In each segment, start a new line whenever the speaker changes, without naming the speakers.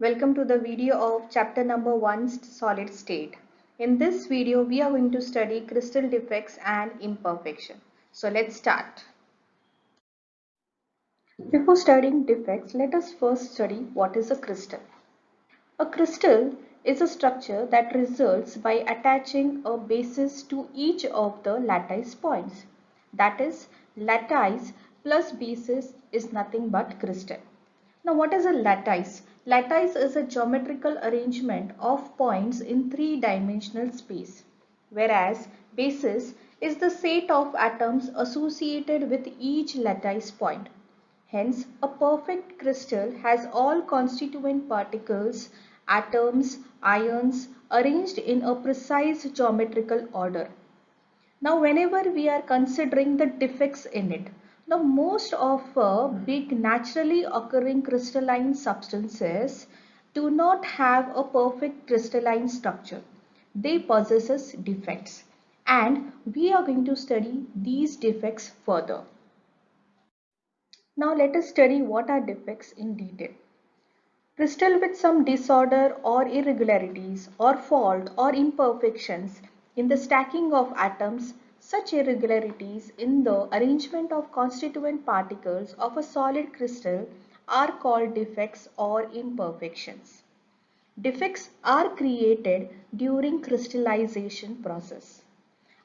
Welcome to the video of chapter number 1 solid state. In this video we are going to study crystal defects and imperfection. So let's start. Before studying defects, let us first study what is a crystal. A crystal is a structure that results by attaching a basis to each of the lattice points. That is, lattice plus basis is nothing but crystal. Now what is a lattice? Lattice is a geometrical arrangement of points in three-dimensional space, whereas basis is the set of atoms associated with each lattice point. Hence, a perfect crystal has all constituent particles, atoms, ions arranged in a precise geometrical order. Now, whenever we are considering the defects in it, now most of big naturally occurring crystalline substances do not have a perfect crystalline structure. They possess defects, and we are going to study these defects further. Now let us study what are defects in detail. Crystal with some disorder or irregularities or fault or imperfections in the stacking of atoms, such irregularities in the arrangement of constituent particles of a solid crystal are called defects or imperfections. Defects are created during crystallization process.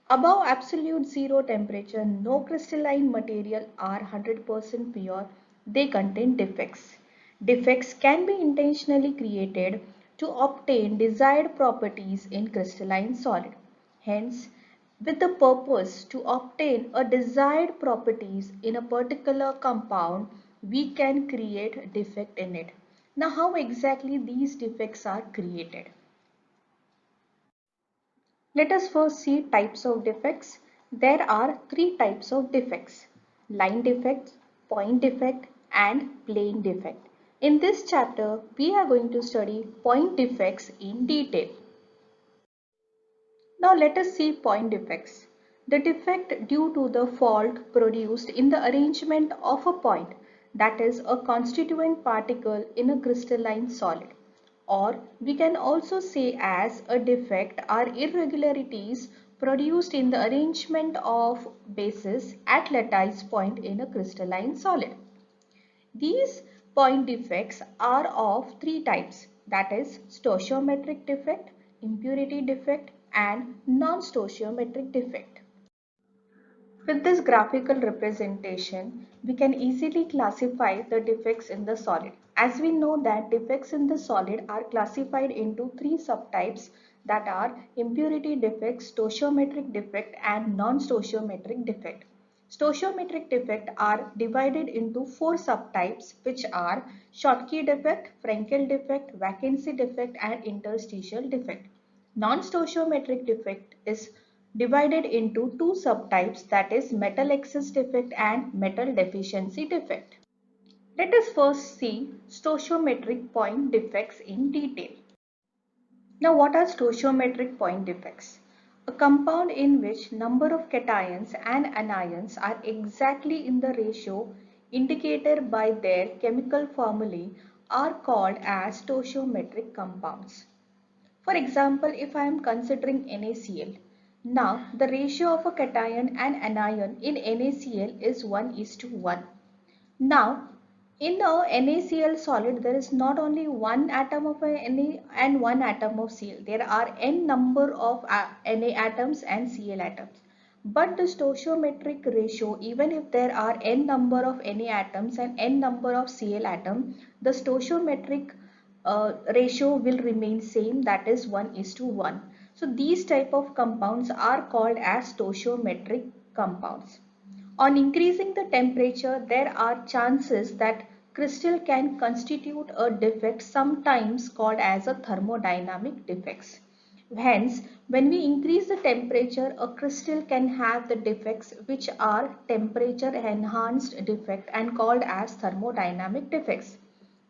Above absolute zero temperature, no crystalline material are 100% pure. They contain defects. Defects can be intentionally created to obtain desired properties in crystalline solid. Hence, with the purpose to obtain a desired properties in a particular compound, we can create a defect in it. Now, how exactly these defects are created? Let us first see types of defects. There are three types of defects: line defects, point defect and plane defect. In this chapter, we are going to study point defects in detail. Now let us see point defects. The defect due to the fault produced in the arrangement of a point, that is a constituent particle in a crystalline solid. Or we can also say as a defect are irregularities produced in the arrangement of bases at lattice point in a crystalline solid. These point defects are of three types, that is stoichiometric defect, impurity defect and non-stoichiometric defect. With this graphical representation, we can easily classify the defects in the solid. As we know that defects in the solid are classified into three subtypes, that are impurity defect, stoichiometric defect and non-stoichiometric defect. Stoichiometric defect are divided into four subtypes, which are Schottky defect, Frenkel defect, vacancy defect and interstitial defect. Non-stoichiometric defect is divided into two subtypes, that is metal excess defect and metal deficiency defect. Let us first see stoichiometric point defects in detail. Now what are stoichiometric point defects? A compound in which number of cations and anions are exactly in the ratio indicated by their chemical formulae are called as stoichiometric compounds. For example, if I am considering NaCl, now the ratio of a cation and anion in NaCl is 1:1. Now, in a NaCl solid, there is not only one atom of Na and one atom of Cl. There are n number of Na atoms and Cl atoms. But the stoichiometric ratio, even if there are n number of Na atoms and n number of Cl atom, the stoichiometric ratio will remain same, that is 1:1. So these type of compounds are called as stoichiometric compounds. On increasing the temperature, there are chances that crystal can constitute a defect, sometimes called as a thermodynamic defects. Hence, when we increase the temperature, a crystal can have the defects which are temperature enhanced defect and called as thermodynamic defects.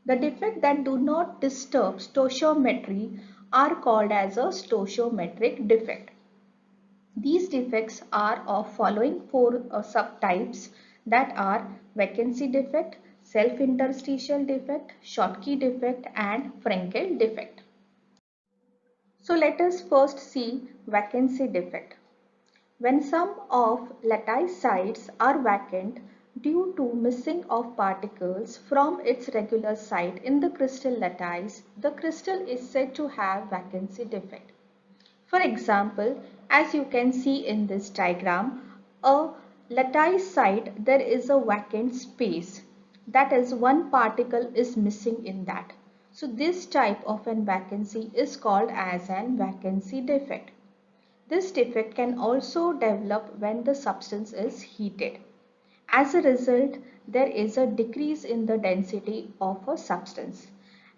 The defects that do not disturb stoichiometry are called as a stoichiometric defect. These defects are of following four subtypes, that are vacancy defect, self interstitial defect, Schottky defect and Frenkel defect. So let us first see vacancy defect. When some of lattice sites are vacant due to missing of particles from its regular site in the crystal lattice, the crystal is said to have vacancy defect. For example, as you can see in this diagram, a lattice site there is a vacant space. That is, one particle is missing in that. So this type of an vacancy is called as an vacancy defect. This defect can also develop when the substance is heated. As a result, there is a decrease in the density of a substance.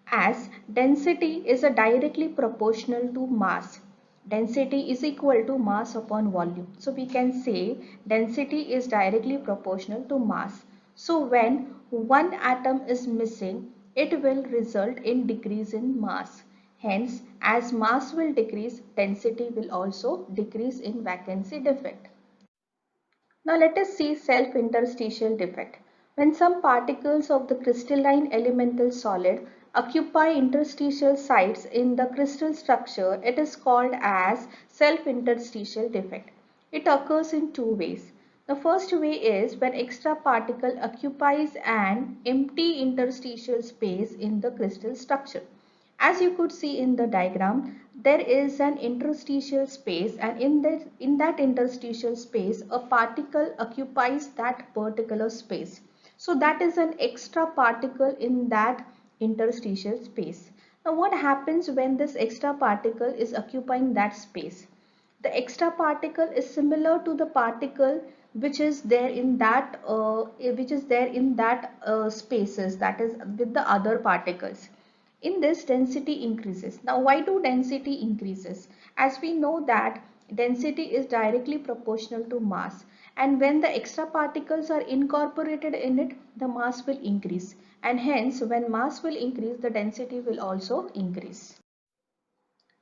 As density is directly proportional to mass. Density is equal to mass upon volume. So we can say density is directly proportional to mass. So when one atom is missing, it will result in decrease in mass. Hence, as mass will decrease, density will also decrease in vacancy defect. Now let us see self-interstitial defect. When some particles of the crystalline elemental solid occupy interstitial sites in the crystal structure, it is called as self-interstitial defect. It occurs in two ways. The first way is when extra particle occupies an empty interstitial space in the crystal structure. As you could see in the diagram, there is an interstitial space, and in that interstitial space a particle occupies that particular space. So that is an extra particle in that interstitial space. Now what happens when this extra particle is occupying that space? The extra particle is similar to the particle which is there in that spaces, that is with the other particles. In this, density increases. Now why do density increases? As we know that density is directly proportional to mass, and when the extra particles are incorporated in it, the mass will increase, and hence when mass will increase, the density will also increase.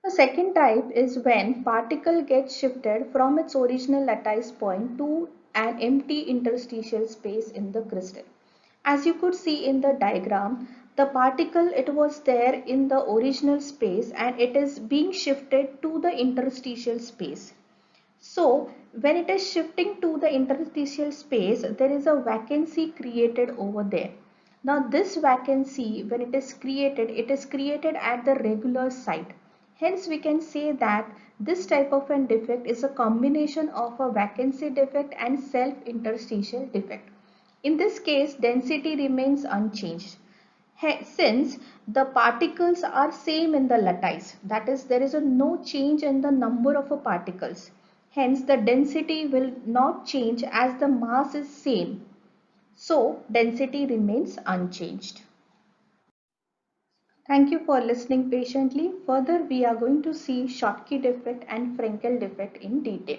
The second type is when particle gets shifted from its original lattice point to an empty interstitial space in the crystal. As you could see in the diagram, the particle, it was there in the original space and it is being shifted to the interstitial space. So when it is shifting to the interstitial space, there is a vacancy created over there. Now this vacancy, when it is created at the regular site. Hence we can say that this type of an defect is a combination of a vacancy defect and self-interstitial defect. In this case, density remains unchanged. Since the particles are same in the lattice, that is, there is no change in the number of particles. Hence, the density will not change as the mass is same. So, density remains unchanged. Thank you for listening patiently. Further, we are going to see Schottky defect and Frenkel defect in detail.